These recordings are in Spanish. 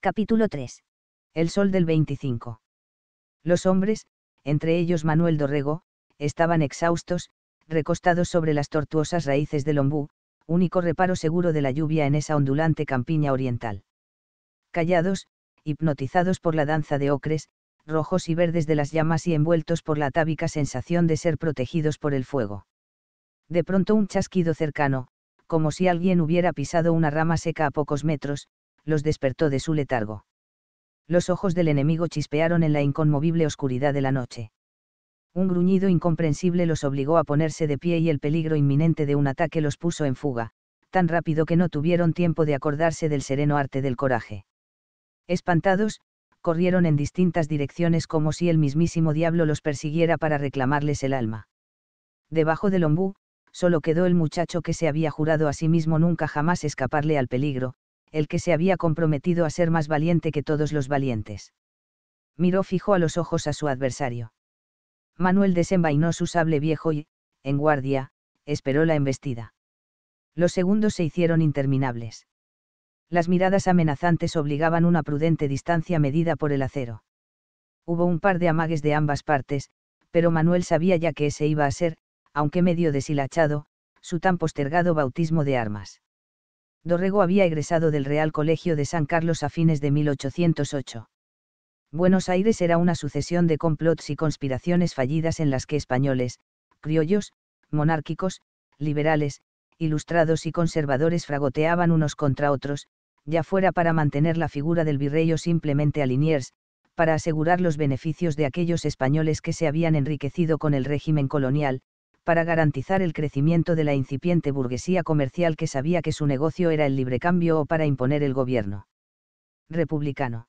Capítulo 3. El sol del 25. Los hombres, entre ellos Manuel Dorrego, estaban exhaustos, recostados sobre las tortuosas raíces del ombú, único reparo seguro de la lluvia en esa ondulante campiña oriental. Callados, hipnotizados por la danza de ocres, rojos y verdes de las llamas y envueltos por la atávica sensación de ser protegidos por el fuego. De pronto un chasquido cercano, como si alguien hubiera pisado una rama seca a pocos metros, los despertó de su letargo. Los ojos del enemigo chispearon en la inconmovible oscuridad de la noche. Un gruñido incomprensible los obligó a ponerse de pie y el peligro inminente de un ataque los puso en fuga, tan rápido que no tuvieron tiempo de acordarse del sereno arte del coraje. Espantados, corrieron en distintas direcciones como si el mismísimo diablo los persiguiera para reclamarles el alma. Debajo del ombú, solo quedó el muchacho que se había jurado a sí mismo nunca jamás escaparle al peligro, el que se había comprometido a ser más valiente que todos los valientes. Miró fijo a los ojos a su adversario. Manuel desenvainó su sable viejo y, en guardia, esperó la embestida. Los segundos se hicieron interminables. Las miradas amenazantes obligaban una prudente distancia medida por el acero. Hubo un par de amagues de ambas partes, pero Manuel sabía ya que ese iba a ser, aunque medio deshilachado, su tan postergado bautismo de armas. Dorrego había egresado del Real Colegio de San Carlos a fines de 1808. Buenos Aires era una sucesión de complots y conspiraciones fallidas en las que españoles, criollos, monárquicos, liberales, ilustrados y conservadores fragoteaban unos contra otros, ya fuera para mantener la figura del virrey o simplemente a Liniers, para asegurar los beneficios de aquellos españoles que se habían enriquecido con el régimen colonial, para garantizar el crecimiento de la incipiente burguesía comercial que sabía que su negocio era el librecambio o para imponer el gobierno republicano.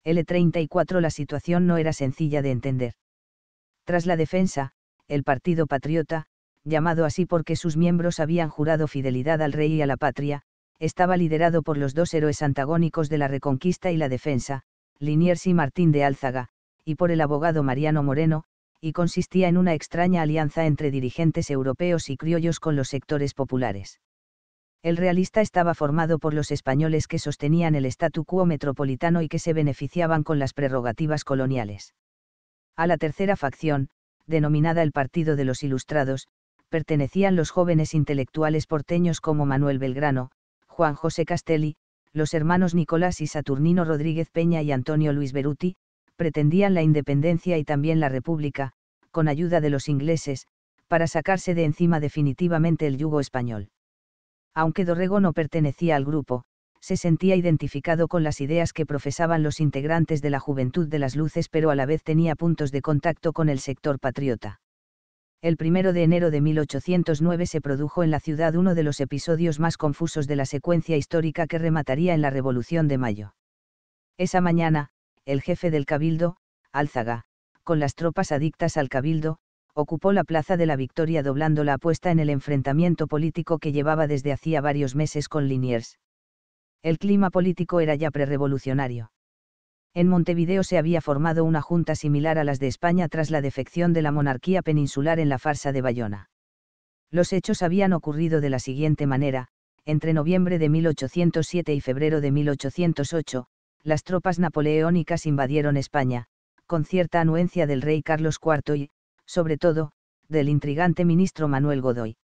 L34 La situación no era sencilla de entender. Tras la defensa, el Partido Patriota, llamado así porque sus miembros habían jurado fidelidad al rey y a la patria, estaba liderado por los dos héroes antagónicos de la Reconquista y la defensa, Liniers y Martín de Álzaga, y por el abogado Mariano Moreno, y consistía en una extraña alianza entre dirigentes europeos y criollos con los sectores populares. El realista estaba formado por los españoles que sostenían el statu quo metropolitano y que se beneficiaban con las prerrogativas coloniales. A la tercera facción, denominada el Partido de los Ilustrados, pertenecían los jóvenes intelectuales porteños como Manuel Belgrano, Juan José Castelli, los hermanos Nicolás y Saturnino Rodríguez Peña y Antonio Luis Beruti, pretendían la independencia y también la república, con ayuda de los ingleses, para sacarse de encima definitivamente el yugo español. Aunque Dorrego no pertenecía al grupo, se sentía identificado con las ideas que profesaban los integrantes de la Juventud de las Luces, pero a la vez tenía puntos de contacto con el sector patriota. El 1 de enero de 1809 se produjo en la ciudad uno de los episodios más confusos de la secuencia histórica que remataría en la Revolución de Mayo. Esa mañana, el jefe del Cabildo, Álzaga, con las tropas adictas al Cabildo, ocupó la Plaza de la Victoria doblando la apuesta en el enfrentamiento político que llevaba desde hacía varios meses con Liniers. El clima político era ya prerevolucionario. En Montevideo se había formado una junta similar a las de España tras la defección de la monarquía peninsular en la farsa de Bayona. Los hechos habían ocurrido de la siguiente manera: entre noviembre de 1807 y febrero de 1808, las tropas napoleónicas invadieron España, con cierta anuencia del rey Carlos IV y, sobre todo, del intrigante ministro Manuel Godoy.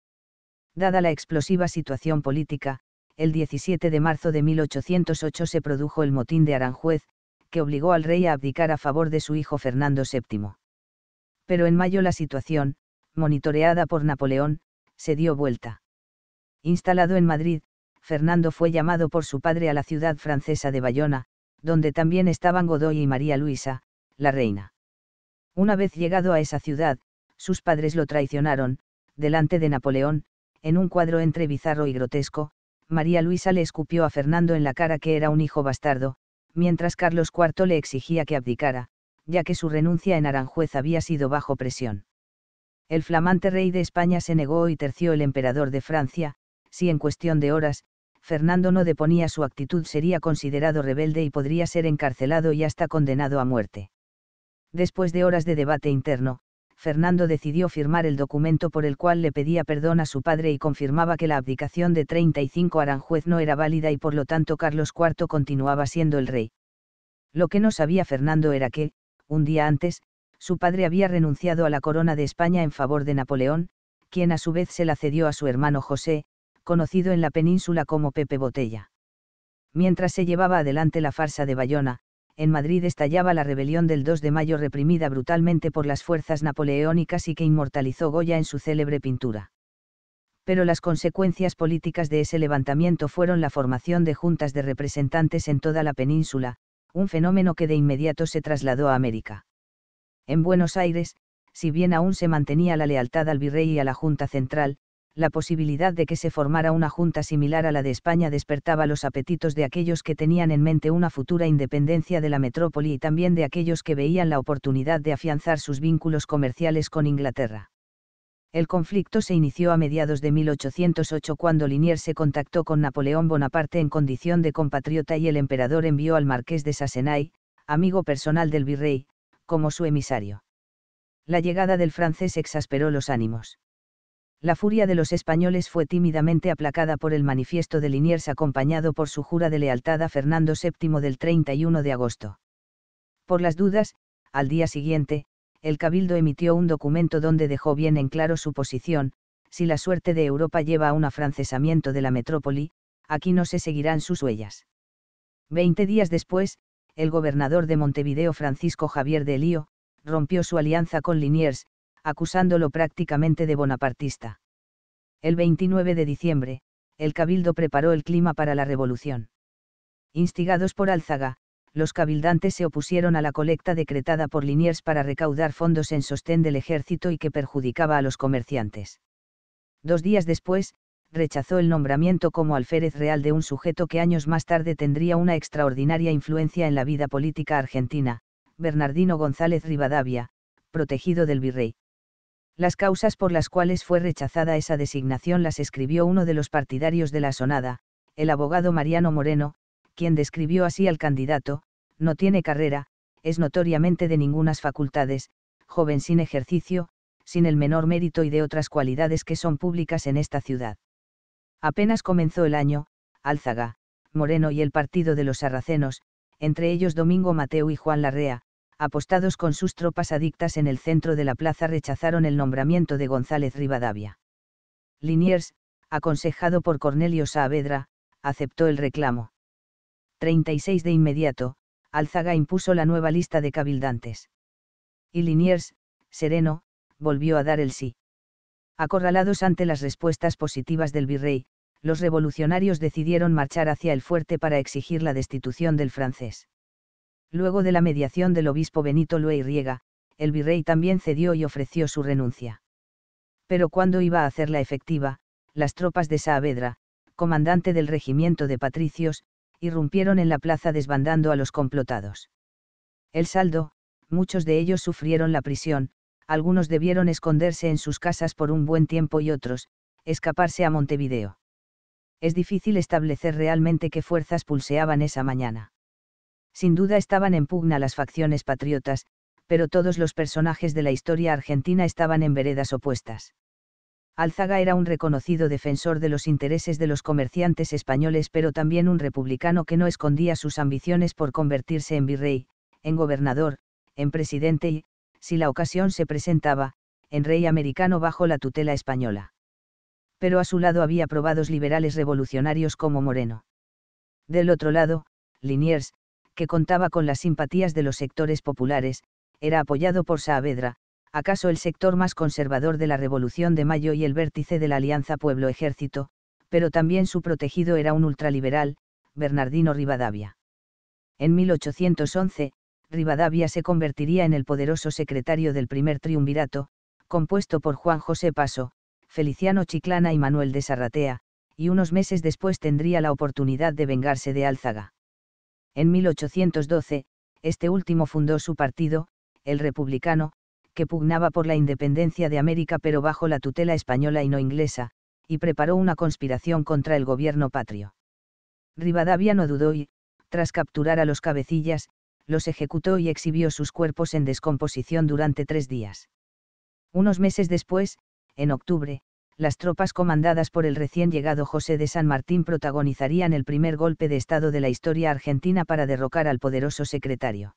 Dada la explosiva situación política, el 17 de marzo de 1808 se produjo el motín de Aranjuez, que obligó al rey a abdicar a favor de su hijo Fernando VII. Pero en mayo la situación, monitoreada por Napoleón, se dio vuelta. Instalado en Madrid, Fernando fue llamado por su padre a la ciudad francesa de Bayona, donde también estaban Godoy y María Luisa, la reina. Una vez llegado a esa ciudad, sus padres lo traicionaron, delante de Napoleón, en un cuadro entre bizarro y grotesco. María Luisa le escupió a Fernando en la cara que era un hijo bastardo, mientras Carlos IV le exigía que abdicara, ya que su renuncia en Aranjuez había sido bajo presión. El flamante rey de España se negó y terció el emperador de Francia: si en cuestión de horas, Fernando no deponía su actitud, sería considerado rebelde y podría ser encarcelado y hasta condenado a muerte. Después de horas de debate interno, Fernando decidió firmar el documento por el cual le pedía perdón a su padre y confirmaba que la abdicación de 35 Aranjuez no era válida y por lo tanto Carlos IV continuaba siendo el rey. Lo que no sabía Fernando era que, un día antes, su padre había renunciado a la corona de España en favor de Napoleón, quien a su vez se la cedió a su hermano José, conocido en la península como Pepe Botella. Mientras se llevaba adelante la farsa de Bayona, en Madrid estallaba la rebelión del 2 de mayo reprimida brutalmente por las fuerzas napoleónicas y que inmortalizó Goya en su célebre pintura. Pero las consecuencias políticas de ese levantamiento fueron la formación de juntas de representantes en toda la península, un fenómeno que de inmediato se trasladó a América. En Buenos Aires, si bien aún se mantenía la lealtad al virrey y a la Junta Central, la posibilidad de que se formara una junta similar a la de España despertaba los apetitos de aquellos que tenían en mente una futura independencia de la metrópoli y también de aquellos que veían la oportunidad de afianzar sus vínculos comerciales con Inglaterra. El conflicto se inició a mediados de 1808 cuando Liniers se contactó con Napoleón Bonaparte en condición de compatriota y el emperador envió al marqués de Sassenay, amigo personal del virrey, como su emisario. La llegada del francés exasperó los ánimos. La furia de los españoles fue tímidamente aplacada por el manifiesto de Liniers acompañado por su jura de lealtad a Fernando VII del 31 de agosto. Por las dudas, al día siguiente, el Cabildo emitió un documento donde dejó bien en claro su posición: si la suerte de Europa lleva a un afrancesamiento de la metrópoli, aquí no se seguirán sus huellas. 20 días después, el gobernador de Montevideo Francisco Javier de Elío, rompió su alianza con Liniers, acusándolo prácticamente de bonapartista. El 29 de diciembre, el Cabildo preparó el clima para la revolución. Instigados por Álzaga, los cabildantes se opusieron a la colecta decretada por Liniers para recaudar fondos en sostén del ejército y que perjudicaba a los comerciantes. 2 días después, rechazó el nombramiento como alférez real de un sujeto que años más tarde tendría una extraordinaria influencia en la vida política argentina, Bernardino González Rivadavia, protegido del virrey. Las causas por las cuales fue rechazada esa designación las escribió uno de los partidarios de la asonada, el abogado Mariano Moreno, quien describió así al candidato: no tiene carrera, es notoriamente de ningunas facultades, joven sin ejercicio, sin el menor mérito y de otras cualidades que son públicas en esta ciudad. Apenas comenzó el año, Álzaga, Moreno y el partido de los sarracenos, entre ellos Domingo Mateu y Juan Larrea, apostados con sus tropas adictas en el centro de la plaza, rechazaron el nombramiento de González Rivadavia. Liniers, aconsejado por Cornelio Saavedra, aceptó el reclamo. 36 de inmediato, Álzaga impuso la nueva lista de cabildantes. Y Liniers, sereno, volvió a dar el sí. Acorralados ante las respuestas positivas del virrey, los revolucionarios decidieron marchar hacia el fuerte para exigir la destitución del francés. Luego de la mediación del obispo Benito Loeyrriega, el virrey también cedió y ofreció su renuncia. Pero cuando iba a hacerla efectiva, las tropas de Saavedra, comandante del regimiento de patricios, irrumpieron en la plaza desbandando a los complotados. El saldo: muchos de ellos sufrieron la prisión, algunos debieron esconderse en sus casas por un buen tiempo y otros, escaparse a Montevideo. Es difícil establecer realmente qué fuerzas pulseaban esa mañana. Sin duda estaban en pugna las facciones patriotas, pero todos los personajes de la historia argentina estaban en veredas opuestas. Álzaga era un reconocido defensor de los intereses de los comerciantes españoles, pero también un republicano que no escondía sus ambiciones por convertirse en virrey, en gobernador, en presidente y, si la ocasión se presentaba, en rey americano bajo la tutela española. Pero a su lado había probados liberales revolucionarios como Moreno. Del otro lado, Liniers, que contaba con las simpatías de los sectores populares, era apoyado por Saavedra, acaso el sector más conservador de la Revolución de Mayo y el vértice de la alianza pueblo-ejército, pero también su protegido era un ultraliberal, Bernardino Rivadavia. En 1811, Rivadavia se convertiría en el poderoso secretario del primer triunvirato, compuesto por Juan José Paso, Feliciano Chiclana y Manuel de Sarratea, y unos meses después tendría la oportunidad de vengarse de Álzaga. En 1812, este último fundó su partido, el Republicano, que pugnaba por la independencia de América pero bajo la tutela española y no inglesa, y preparó una conspiración contra el gobierno patrio. Rivadavia no dudó y, tras capturar a los cabecillas, los ejecutó y exhibió sus cuerpos en descomposición durante 3 días. Unos meses después, en octubre, las tropas comandadas por el recién llegado José de San Martín protagonizarían el primer golpe de Estado de la historia argentina para derrocar al poderoso secretario.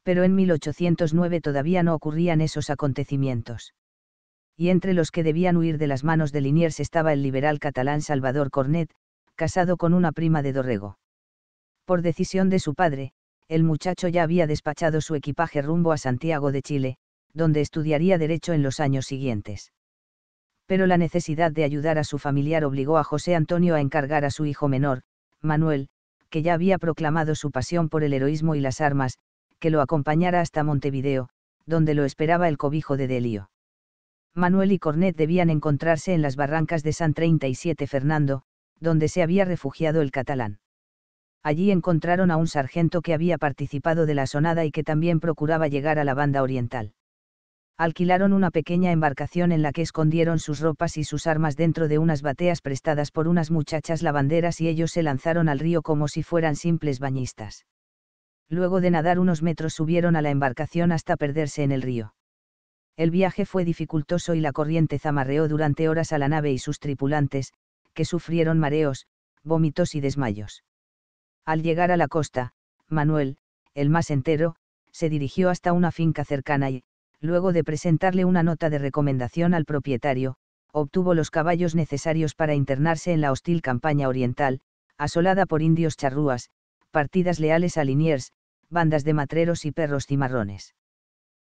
Pero en 1809 todavía no ocurrían esos acontecimientos. Y entre los que debían huir de las manos de Liniers estaba el liberal catalán Salvador Cornet, casado con una prima de Dorrego. Por decisión de su padre, el muchacho ya había despachado su equipaje rumbo a Santiago de Chile, donde estudiaría Derecho en los años siguientes. Pero la necesidad de ayudar a su familiar obligó a José Antonio a encargar a su hijo menor, Manuel, que ya había proclamado su pasión por el heroísmo y las armas, que lo acompañara hasta Montevideo, donde lo esperaba el cobijo de Delio. Manuel y Cornet debían encontrarse en las barrancas de San 37 Fernando, donde se había refugiado el catalán. Allí encontraron a un sargento que había participado de la asonada y que también procuraba llegar a la banda oriental. Alquilaron una pequeña embarcación en la que escondieron sus ropas y sus armas dentro de unas bateas prestadas por unas muchachas lavanderas y ellos se lanzaron al río como si fueran simples bañistas. Luego de nadar unos metros subieron a la embarcación hasta perderse en el río. El viaje fue dificultoso y la corriente zamarreó durante horas a la nave y sus tripulantes, que sufrieron mareos, vómitos y desmayos. Al llegar a la costa, Manuel, el más entero, se dirigió hasta una finca cercana y, luego de presentarle una nota de recomendación al propietario, obtuvo los caballos necesarios para internarse en la hostil campaña oriental, asolada por indios charrúas, partidas leales a Liniers, bandas de matreros y perros cimarrones.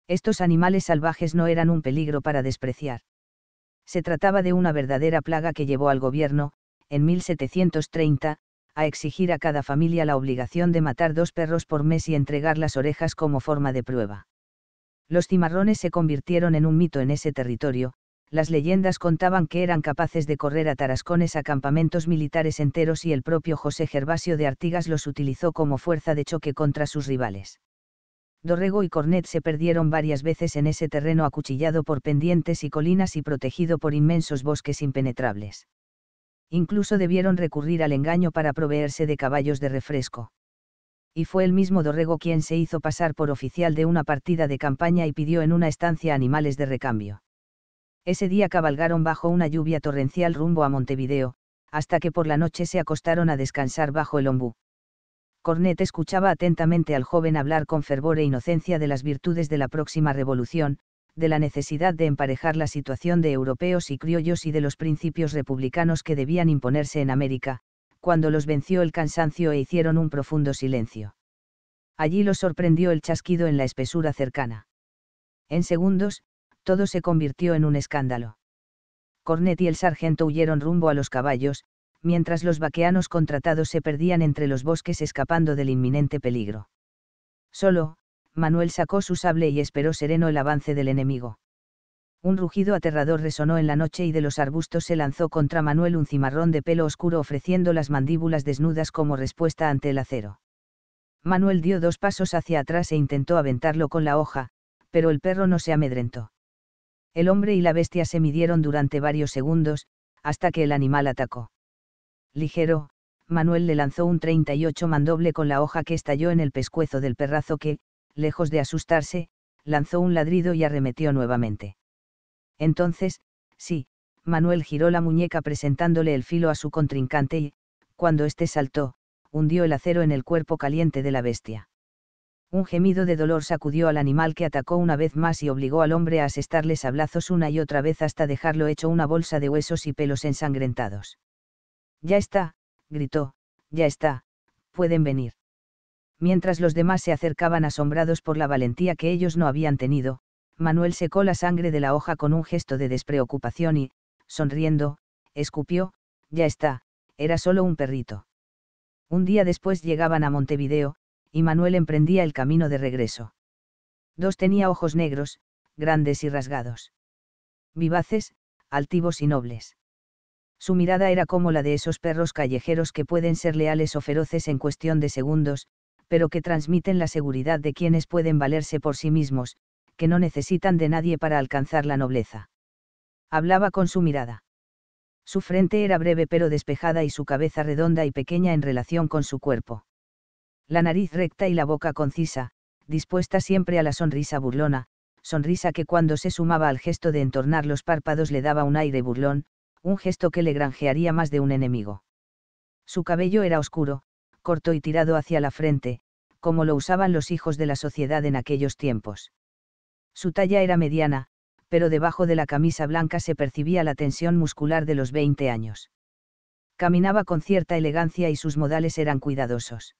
Estos animales salvajes no eran un peligro para despreciar. Se trataba de una verdadera plaga que llevó al gobierno, en 1730, a exigir a cada familia la obligación de matar 2 perros por mes y entregar las orejas como forma de prueba. Los cimarrones se convirtieron en un mito en ese territorio, las leyendas contaban que eran capaces de correr a tarascones a campamentos militares enteros y el propio José Gervasio de Artigas los utilizó como fuerza de choque contra sus rivales. Dorrego y Cornet se perdieron varias veces en ese terreno acuchillado por pendientes y colinas y protegido por inmensos bosques impenetrables. Incluso debieron recurrir al engaño para proveerse de caballos de refresco. Y fue el mismo Dorrego quien se hizo pasar por oficial de una partida de campaña y pidió en una estancia animales de recambio. Ese día cabalgaron bajo una lluvia torrencial rumbo a Montevideo, hasta que por la noche se acostaron a descansar bajo el ombú. Cornet escuchaba atentamente al joven hablar con fervor e inocencia de las virtudes de la próxima revolución, de la necesidad de emparejar la situación de europeos y criollos y de los principios republicanos que debían imponerse en América, cuando los venció el cansancio e hicieron un profundo silencio. Allí los sorprendió el chasquido en la espesura cercana. En segundos, todo se convirtió en un escándalo. Cornet y el sargento huyeron rumbo a los caballos, mientras los vaqueanos contratados se perdían entre los bosques escapando del inminente peligro. Solo, Manuel sacó su sable y esperó sereno el avance del enemigo. Un rugido aterrador resonó en la noche y de los arbustos se lanzó contra Manuel un cimarrón de pelo oscuro ofreciendo las mandíbulas desnudas como respuesta ante el acero. Manuel dio 2 pasos hacia atrás e intentó aventarlo con la hoja, pero el perro no se amedrentó. El hombre y la bestia se midieron durante varios segundos, hasta que el animal atacó. Ligero, Manuel le lanzó un 38 mandoble con la hoja que estalló en el pescuezo del perrazo que, lejos de asustarse, lanzó un ladrido y arremetió nuevamente. Entonces, sí, Manuel giró la muñeca presentándole el filo a su contrincante y, cuando éste saltó, hundió el acero en el cuerpo caliente de la bestia. Un gemido de dolor sacudió al animal que atacó una vez más y obligó al hombre a asestarle sablazos una y otra vez hasta dejarlo hecho una bolsa de huesos y pelos ensangrentados. Ya está, gritó, ya está, pueden venir. Mientras los demás se acercaban asombrados por la valentía que ellos no habían tenido, Manuel secó la sangre de la hoja con un gesto de despreocupación y, sonriendo, escupió, ya está, era solo un perrito. Un día después llegaban a Montevideo, y Manuel emprendía el camino de regreso. 2 tenía ojos negros, grandes y rasgados. Vivaces, altivos y nobles. Su mirada era como la de esos perros callejeros que pueden ser leales o feroces en cuestión de segundos, pero que transmiten la seguridad de quienes pueden valerse por sí mismos, que no necesitan de nadie para alcanzar la nobleza. Hablaba con su mirada. Su frente era breve pero despejada y su cabeza redonda y pequeña en relación con su cuerpo. La nariz recta y la boca concisa, dispuesta siempre a la sonrisa burlona, sonrisa que cuando se sumaba al gesto de entornar los párpados le daba un aire burlón, un gesto que le granjearía más de un enemigo. Su cabello era oscuro, corto y tirado hacia la frente, como lo usaban los hijos de la sociedad en aquellos tiempos. Su talla era mediana, pero debajo de la camisa blanca se percibía la tensión muscular de los 20 años. Caminaba con cierta elegancia y sus modales eran cuidadosos.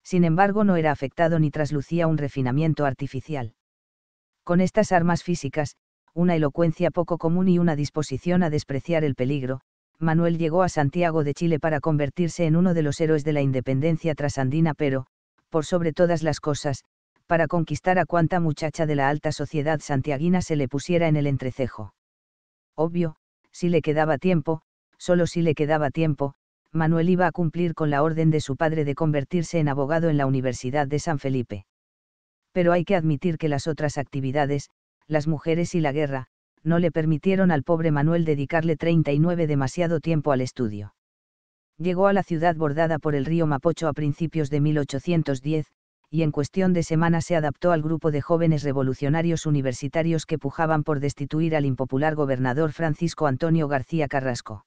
Sin embargo, no era afectado ni traslucía un refinamiento artificial. Con estas armas físicas, una elocuencia poco común y una disposición a despreciar el peligro, Manuel llegó a Santiago de Chile para convertirse en uno de los héroes de la independencia trasandina, pero, por sobre todas las cosas, para conquistar a cuanta muchacha de la alta sociedad santiaguina se le pusiera en el entrecejo. Obvio, si le quedaba tiempo, solo si le quedaba tiempo, Manuel iba a cumplir con la orden de su padre de convertirse en abogado en la Universidad de San Felipe. Pero hay que admitir que las otras actividades, las mujeres y la guerra, no le permitieron al pobre Manuel dedicarle 39 demasiado tiempo al estudio. Llegó a la ciudad bordada por el río Mapocho a principios de 1810, y en cuestión de semanas se adaptó al grupo de jóvenes revolucionarios universitarios que pujaban por destituir al impopular gobernador Francisco Antonio García Carrasco.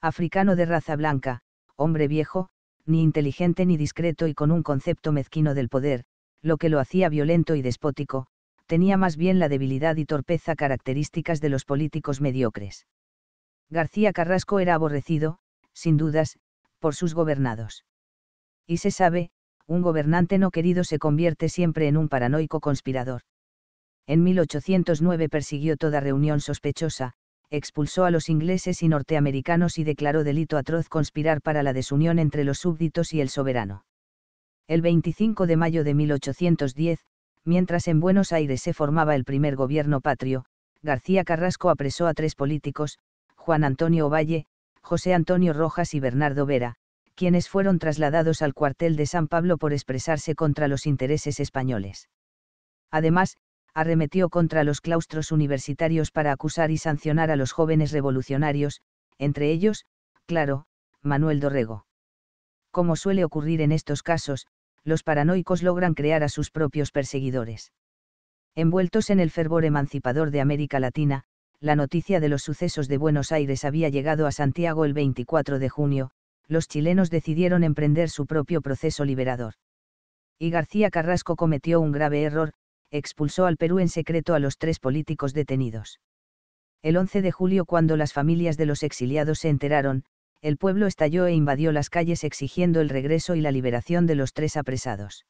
Africano de raza blanca, hombre viejo, ni inteligente ni discreto y con un concepto mezquino del poder, lo que lo hacía violento y despótico, tenía más bien la debilidad y torpeza características de los políticos mediocres. García Carrasco era aborrecido, sin dudas, por sus gobernados. Y se sabe, un gobernante no querido se convierte siempre en un paranoico conspirador. En 1809 persiguió toda reunión sospechosa, expulsó a los ingleses y norteamericanos y declaró delito atroz conspirar para la desunión entre los súbditos y el soberano. El 25 de mayo de 1810, mientras en Buenos Aires se formaba el primer gobierno patrio, García Carrasco apresó a 3 políticos, Juan Antonio Ovalle, José Antonio Rojas y Bernardo Vera, quienes fueron trasladados al cuartel de San Pablo por expresarse contra los intereses españoles. Además, arremetió contra los claustros universitarios para acusar y sancionar a los jóvenes revolucionarios, entre ellos, claro, Manuel Dorrego. Como suele ocurrir en estos casos, los paranoicos logran crear a sus propios perseguidores. Envueltos en el fervor emancipador de América Latina, la noticia de los sucesos de Buenos Aires había llegado a Santiago el 24 de junio, los chilenos decidieron emprender su propio proceso liberador. Y García Carrasco cometió un grave error, expulsó al Perú en secreto a los 3 políticos detenidos. El 11 de julio, cuando las familias de los exiliados se enteraron, el pueblo estalló e invadió las calles exigiendo el regreso y la liberación de los 3 apresados.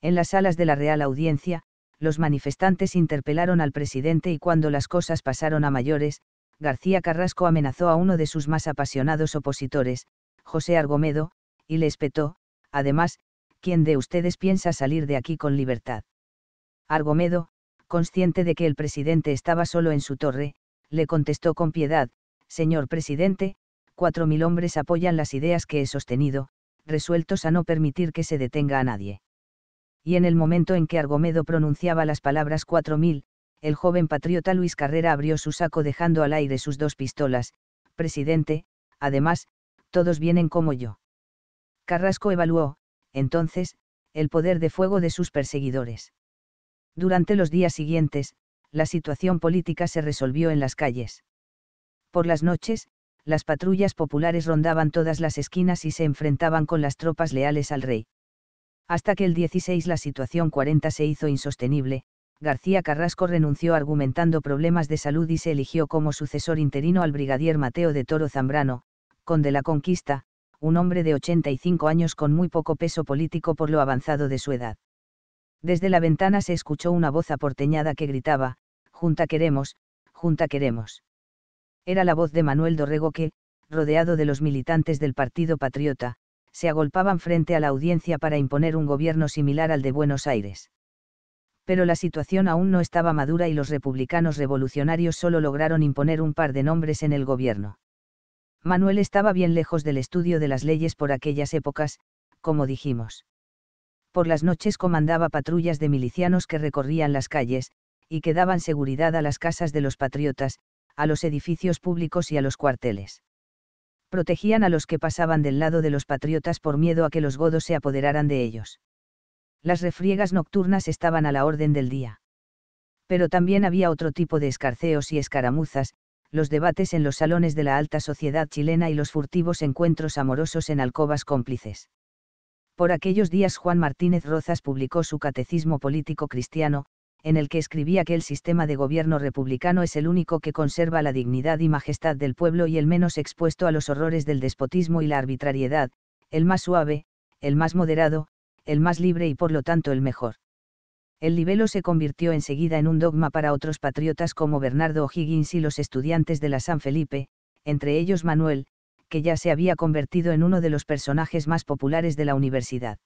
En las salas de la Real Audiencia, los manifestantes interpelaron al presidente y cuando las cosas pasaron a mayores, García Carrasco amenazó a uno de sus más apasionados opositores, José Argomedo, y le espetó, además, ¿quién de ustedes piensa salir de aquí con libertad? Argomedo, consciente de que el presidente estaba solo en su torre, le contestó con piedad, señor presidente, 4.000 hombres apoyan las ideas que he sostenido, resueltos a no permitir que se detenga a nadie. Y en el momento en que Argomedo pronunciaba las palabras 4.000, el joven patriota Luis Carrera abrió su saco dejando al aire sus 2 pistolas, presidente, además, todos vienen como yo. Carrasco evaluó, entonces, el poder de fuego de sus perseguidores. Durante los días siguientes, la situación política se resolvió en las calles. Por las noches, las patrullas populares rondaban todas las esquinas y se enfrentaban con las tropas leales al rey. Hasta que el 16 la situación 40 se hizo insostenible, García Carrasco renunció argumentando problemas de salud y se eligió como sucesor interino al brigadier Mateo de Toro Zambrano, conde de la Conquista, un hombre de 85 años con muy poco peso político por lo avanzado de su edad. Desde la ventana se escuchó una voz aporteñada que gritaba, «Junta queremos, Junta queremos». Era la voz de Manuel Dorrego que, rodeado de los militantes del Partido Patriota, se agolpaban frente a la audiencia para imponer un gobierno similar al de Buenos Aires. Pero la situación aún no estaba madura y los republicanos revolucionarios solo lograron imponer un par de nombres en el gobierno. Manuel estaba bien lejos del estudio de las leyes por aquellas épocas, como dijimos. Por las noches comandaba patrullas de milicianos que recorrían las calles, y que daban seguridad a las casas de los patriotas, a los edificios públicos y a los cuarteles. Protegían a los que pasaban del lado de los patriotas por miedo a que los godos se apoderaran de ellos. Las refriegas nocturnas estaban a la orden del día. Pero también había otro tipo de escarceos y escaramuzas, los debates en los salones de la alta sociedad chilena y los furtivos encuentros amorosos en alcobas cómplices. Por aquellos días Juan Martínez Rozas publicó su Catecismo Político Cristiano, en el que escribía que el sistema de gobierno republicano es el único que conserva la dignidad y majestad del pueblo y el menos expuesto a los horrores del despotismo y la arbitrariedad, el más suave, el más moderado, el más libre y por lo tanto el mejor. El libelo se convirtió enseguida en un dogma para otros patriotas como Bernardo O'Higgins y los estudiantes de la San Felipe, entre ellos Manuel, que ya se había convertido en uno de los personajes más populares de la universidad.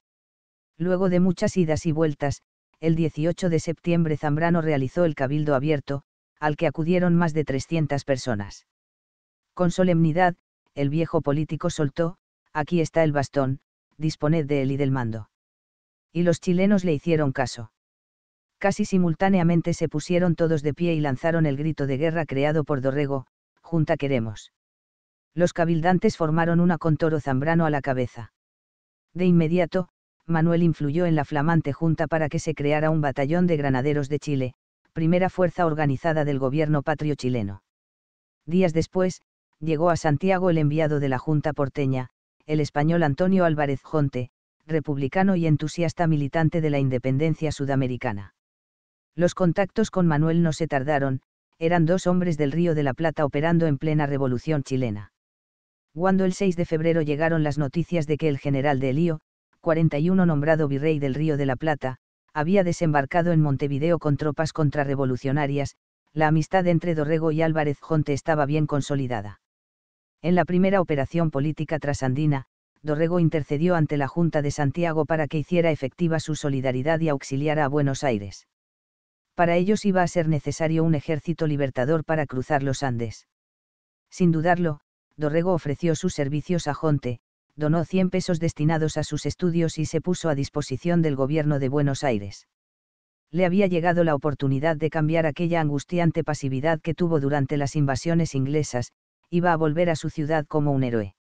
Luego de muchas idas y vueltas, el 18 de septiembre Zambrano realizó el cabildo abierto, al que acudieron más de 300 personas. Con solemnidad, el viejo político soltó: aquí está el bastón, disponed de él y del mando. Y los chilenos le hicieron caso. Casi simultáneamente se pusieron todos de pie y lanzaron el grito de guerra creado por Dorrego: Junta queremos. Los cabildantes formaron una con Toro Zambrano a la cabeza. De inmediato, Manuel influyó en la flamante Junta para que se creara un batallón de granaderos de Chile, primera fuerza organizada del gobierno patrio chileno. Días después, llegó a Santiago el enviado de la Junta porteña, el español Antonio Álvarez Jonte, republicano y entusiasta militante de la independencia sudamericana. Los contactos con Manuel no se tardaron, eran dos hombres del Río de la Plata operando en plena revolución chilena. Cuando el 6 de febrero llegaron las noticias de que el general de Elío, 41 nombrado virrey del Río de la Plata, había desembarcado en Montevideo con tropas contrarrevolucionarias, la amistad entre Dorrego y Álvarez Jonte estaba bien consolidada. En la primera operación política trasandina, Dorrego intercedió ante la Junta de Santiago para que hiciera efectiva su solidaridad y auxiliara a Buenos Aires. Para ellos iba a ser necesario un ejército libertador para cruzar los Andes. Sin dudarlo, Dorrego ofreció sus servicios a Jonte, donó 100 pesos destinados a sus estudios y se puso a disposición del gobierno de Buenos Aires. Le había llegado la oportunidad de cambiar aquella angustiante pasividad que tuvo durante las invasiones inglesas, iba a volver a su ciudad como un héroe.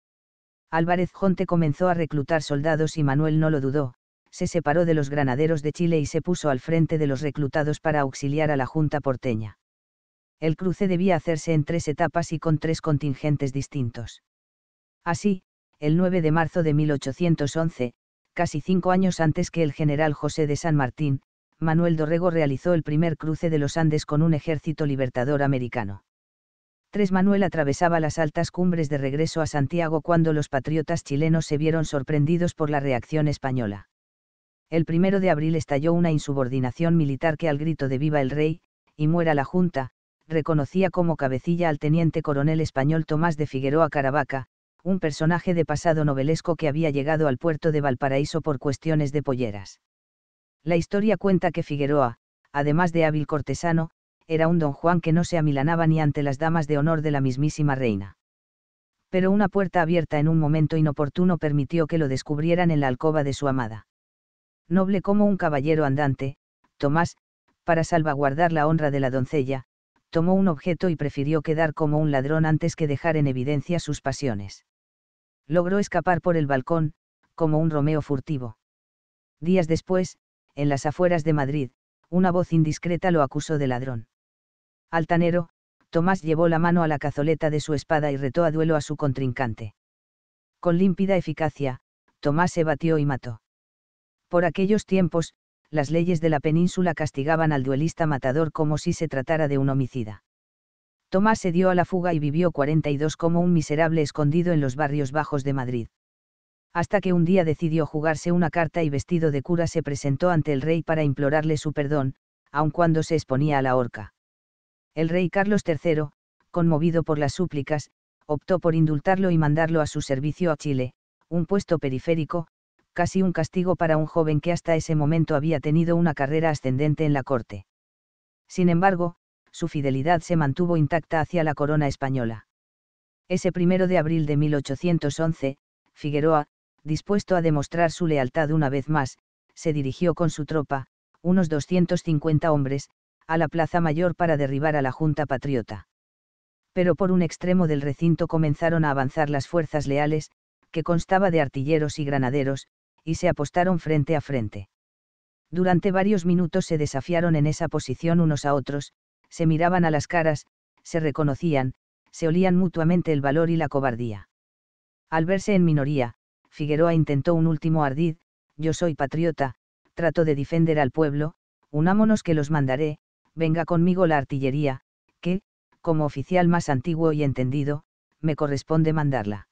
Álvarez Jonte comenzó a reclutar soldados y Manuel no lo dudó, se separó de los granaderos de Chile y se puso al frente de los reclutados para auxiliar a la Junta porteña. El cruce debía hacerse en 3 etapas y con 3 contingentes distintos. Así, el 9 de marzo de 1811, casi 5 años antes que el general José de San Martín, Manuel Dorrego realizó el primer cruce de los Andes con un ejército libertador americano. Manuel atravesaba las altas cumbres de regreso a Santiago cuando los patriotas chilenos se vieron sorprendidos por la reacción española. El 1 de abril estalló una insubordinación militar que al grito de «Viva el Rey, y muera la Junta», reconocía como cabecilla al teniente coronel español Tomás de Figueroa Caravaca, un personaje de pasado novelesco que había llegado al puerto de Valparaíso por cuestiones de polleras. La historia cuenta que Figueroa, además de hábil cortesano, era un don Juan que no se amilanaba ni ante las damas de honor de la mismísima reina. Pero una puerta abierta en un momento inoportuno permitió que lo descubrieran en la alcoba de su amada. Noble como un caballero andante, Tomás, para salvaguardar la honra de la doncella, tomó un objeto y prefirió quedar como un ladrón antes que dejar en evidencia sus pasiones. Logró escapar por el balcón, como un Romeo furtivo. Días después, en las afueras de Madrid, una voz indiscreta lo acusó de ladrón. Altanero, Tomás llevó la mano a la cazoleta de su espada y retó a duelo a su contrincante. Con límpida eficacia, Tomás se batió y mató. Por aquellos tiempos, las leyes de la península castigaban al duelista matador como si se tratara de un homicida. Tomás se dio a la fuga y vivió 42 como un miserable escondido en los barrios bajos de Madrid. Hasta que un día decidió jugarse una carta y vestido de cura se presentó ante el rey para implorarle su perdón, aun cuando se exponía a la horca. El rey Carlos III, conmovido por las súplicas, optó por indultarlo y mandarlo a su servicio a Chile, un puesto periférico, casi un castigo para un joven que hasta ese momento había tenido una carrera ascendente en la corte. Sin embargo, su fidelidad se mantuvo intacta hacia la corona española. Ese 1 de abril de 1811, Figueroa, dispuesto a demostrar su lealtad una vez más, se dirigió con su tropa, unos 250 hombres, a la Plaza Mayor para derribar a la Junta Patriota. Pero por un extremo del recinto comenzaron a avanzar las fuerzas leales, que constaba de artilleros y granaderos, y se apostaron frente a frente. Durante varios minutos se desafiaron en esa posición unos a otros, se miraban a las caras, se reconocían, se olían mutuamente el valor y la cobardía. Al verse en minoría, Figueroa intentó un último ardid: yo soy patriota, trato de defender al pueblo, unámonos que los mandaré, venga conmigo la artillería, que, como oficial más antiguo y entendido, me corresponde mandarla.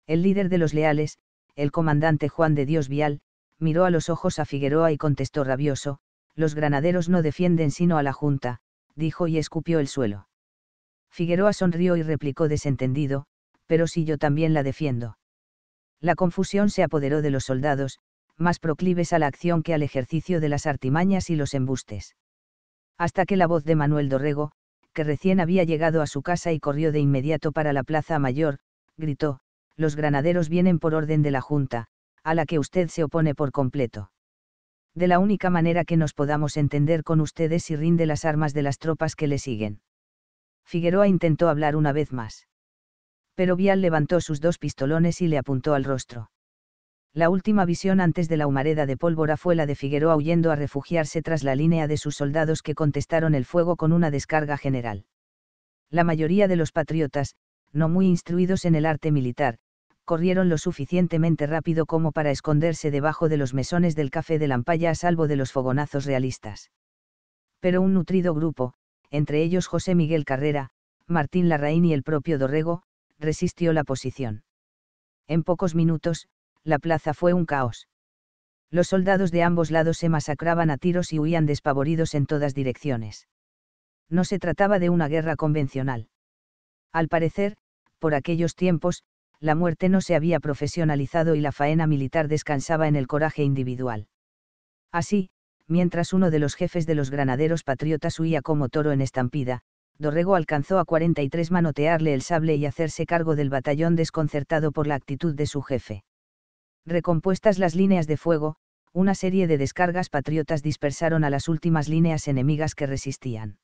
El líder de los leales, el comandante Juan de Dios Vial, miró a los ojos a Figueroa y contestó rabioso: los granaderos no defienden sino a la Junta, dijo y escupió el suelo. Figueroa sonrió y replicó desentendido: pero si yo también la defiendo. La confusión se apoderó de los soldados, más proclives a la acción que al ejercicio de las artimañas y los embustes. Hasta que la voz de Manuel Dorrego, que recién había llegado a su casa y corrió de inmediato para la Plaza Mayor, gritó: los granaderos vienen por orden de la Junta, a la que usted se opone por completo. De la única manera que nos podamos entender con usted es si rinde las armas de las tropas que le siguen. Figueroa intentó hablar una vez más. Pero Vial levantó sus dos pistolones y le apuntó al rostro. La última visión antes de la humareda de pólvora fue la de Figueroa huyendo a refugiarse tras la línea de sus soldados, que contestaron el fuego con una descarga general. La mayoría de los patriotas, no muy instruidos en el arte militar, corrieron lo suficientemente rápido como para esconderse debajo de los mesones del café de Lampaya a salvo de los fogonazos realistas. Pero un nutrido grupo, entre ellos José Miguel Carrera, Martín Larraín y el propio Dorrego, resistió la posición. En pocos minutos, la plaza fue un caos. Los soldados de ambos lados se masacraban a tiros y huían despavoridos en todas direcciones. No se trataba de una guerra convencional. Al parecer, por aquellos tiempos, la muerte no se había profesionalizado y la faena militar descansaba en el coraje individual. Así, mientras uno de los jefes de los granaderos patriotas huía como toro en estampida, Dorrego alcanzó a 43 manotearle el sable y hacerse cargo del batallón, desconcertado por la actitud de su jefe. Recompuestas las líneas de fuego, una serie de descargas patriotas dispersaron a las últimas líneas enemigas que resistían.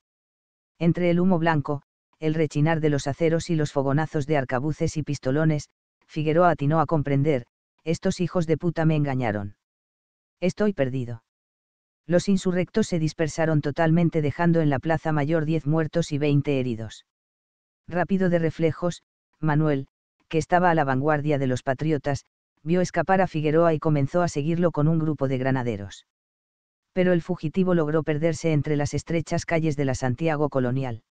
Entre el humo blanco, el rechinar de los aceros y los fogonazos de arcabuces y pistolones, Figueroa atinó a comprender: estos hijos de puta me engañaron. Estoy perdido. Los insurrectos se dispersaron totalmente, dejando en la Plaza Mayor 10 muertos y 20 heridos. Rápido de reflejos, Manuel, que estaba a la vanguardia de los patriotas, vio escapar a Figueroa y comenzó a seguirlo con un grupo de granaderos. Pero el fugitivo logró perderse entre las estrechas calles de la Santiago colonial.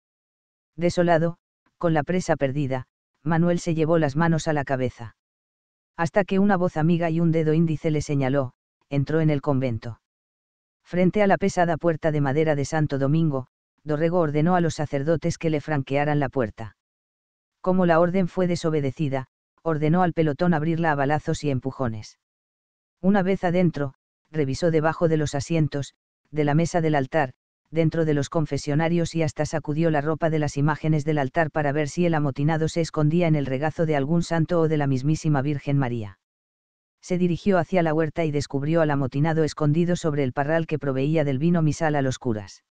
Desolado, con la presa perdida, Manuel se llevó las manos a la cabeza. Hasta que una voz amiga y un dedo índice le señaló: entró en el convento. Frente a la pesada puerta de madera de Santo Domingo, Dorrego ordenó a los sacerdotes que le franquearan la puerta. Como la orden fue desobedecida, ordenó al pelotón abrirla a balazos y empujones. Una vez adentro, revisó debajo de los asientos, de la mesa del altar, dentro de los confesionarios y hasta sacudió la ropa de las imágenes del altar para ver si el amotinado se escondía en el regazo de algún santo o de la mismísima Virgen María. Se dirigió hacia la huerta y descubrió al amotinado escondido sobre el parral que proveía del vino misal a los curas.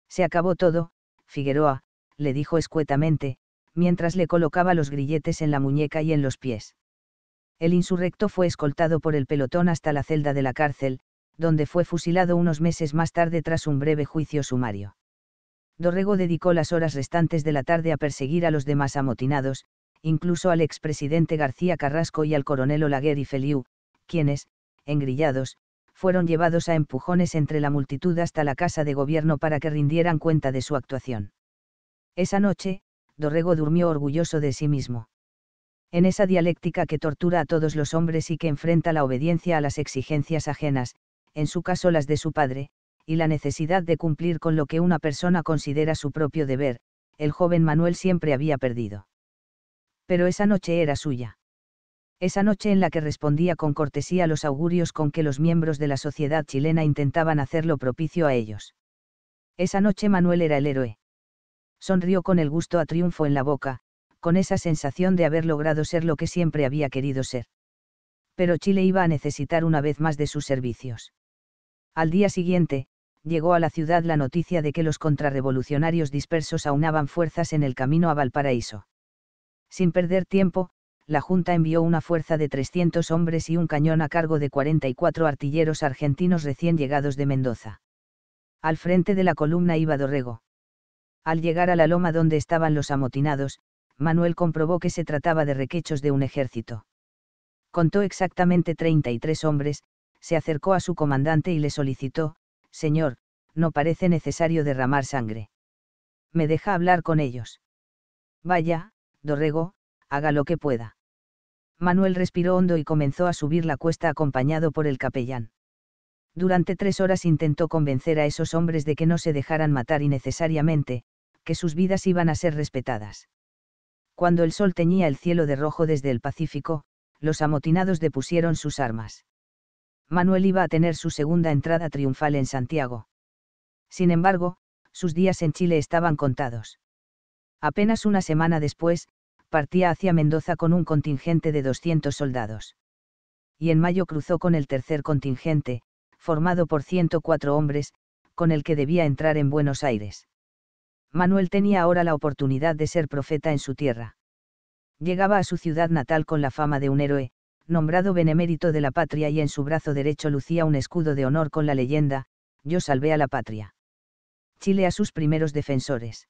Se acabó todo, Figueroa, le dijo escuetamente, mientras le colocaba los grilletes en la muñeca y en los pies. El insurrecto fue escoltado por el pelotón hasta la celda de la cárcel, donde fue fusilado unos meses más tarde tras un breve juicio sumario. Dorrego dedicó las horas restantes de la tarde a perseguir a los demás amotinados, incluso al expresidente García Carrasco y al coronel Olaguer y Feliu, quienes, engrillados, fueron llevados a empujones entre la multitud hasta la casa de gobierno para que rindieran cuenta de su actuación. Esa noche, Dorrego durmió orgulloso de sí mismo. En esa dialéctica que tortura a todos los hombres y que enfrenta la obediencia a las exigencias ajenas, en su caso las de su padre, y la necesidad de cumplir con lo que una persona considera su propio deber, el joven Manuel siempre había perdido. Pero esa noche era suya. Esa noche en la que respondía con cortesía a los augurios con que los miembros de la sociedad chilena intentaban hacerlo propicio a ellos. Esa noche Manuel era el héroe. Sonrió con el gusto a triunfo en la boca, con esa sensación de haber logrado ser lo que siempre había querido ser. Pero Chile iba a necesitar una vez más de sus servicios. Al día siguiente, llegó a la ciudad la noticia de que los contrarrevolucionarios dispersos aunaban fuerzas en el camino a Valparaíso. Sin perder tiempo, la Junta envió una fuerza de 300 hombres y un cañón a cargo de 44 artilleros argentinos recién llegados de Mendoza. Al frente de la columna iba Dorrego. Al llegar a la loma donde estaban los amotinados, Manuel comprobó que se trataba de requechos de un ejército. Contó exactamente 33 hombres, se acercó a su comandante y le solicitó: «Señor, no parece necesario derramar sangre. ¿Me deja hablar con ellos?» «Vaya, Dorrego, haga lo que pueda». Manuel respiró hondo y comenzó a subir la cuesta acompañado por el capellán. Durante 3 horas intentó convencer a esos hombres de que no se dejaran matar innecesariamente, que sus vidas iban a ser respetadas. Cuando el sol teñía el cielo de rojo desde el Pacífico, los amotinados depusieron sus armas. Manuel iba a tener su segunda entrada triunfal en Santiago. Sin embargo, sus días en Chile estaban contados. Apenas una semana después, partía hacia Mendoza con un contingente de 200 soldados. Y en mayo cruzó con el tercer contingente, formado por 104 hombres, con el que debía entrar en Buenos Aires. Manuel tenía ahora la oportunidad de ser profeta en su tierra. Llegaba a su ciudad natal con la fama de un héroe, nombrado benemérito de la patria, y en su brazo derecho lucía un escudo de honor con la leyenda: «Yo salvé a la patria». Chile a sus primeros defensores.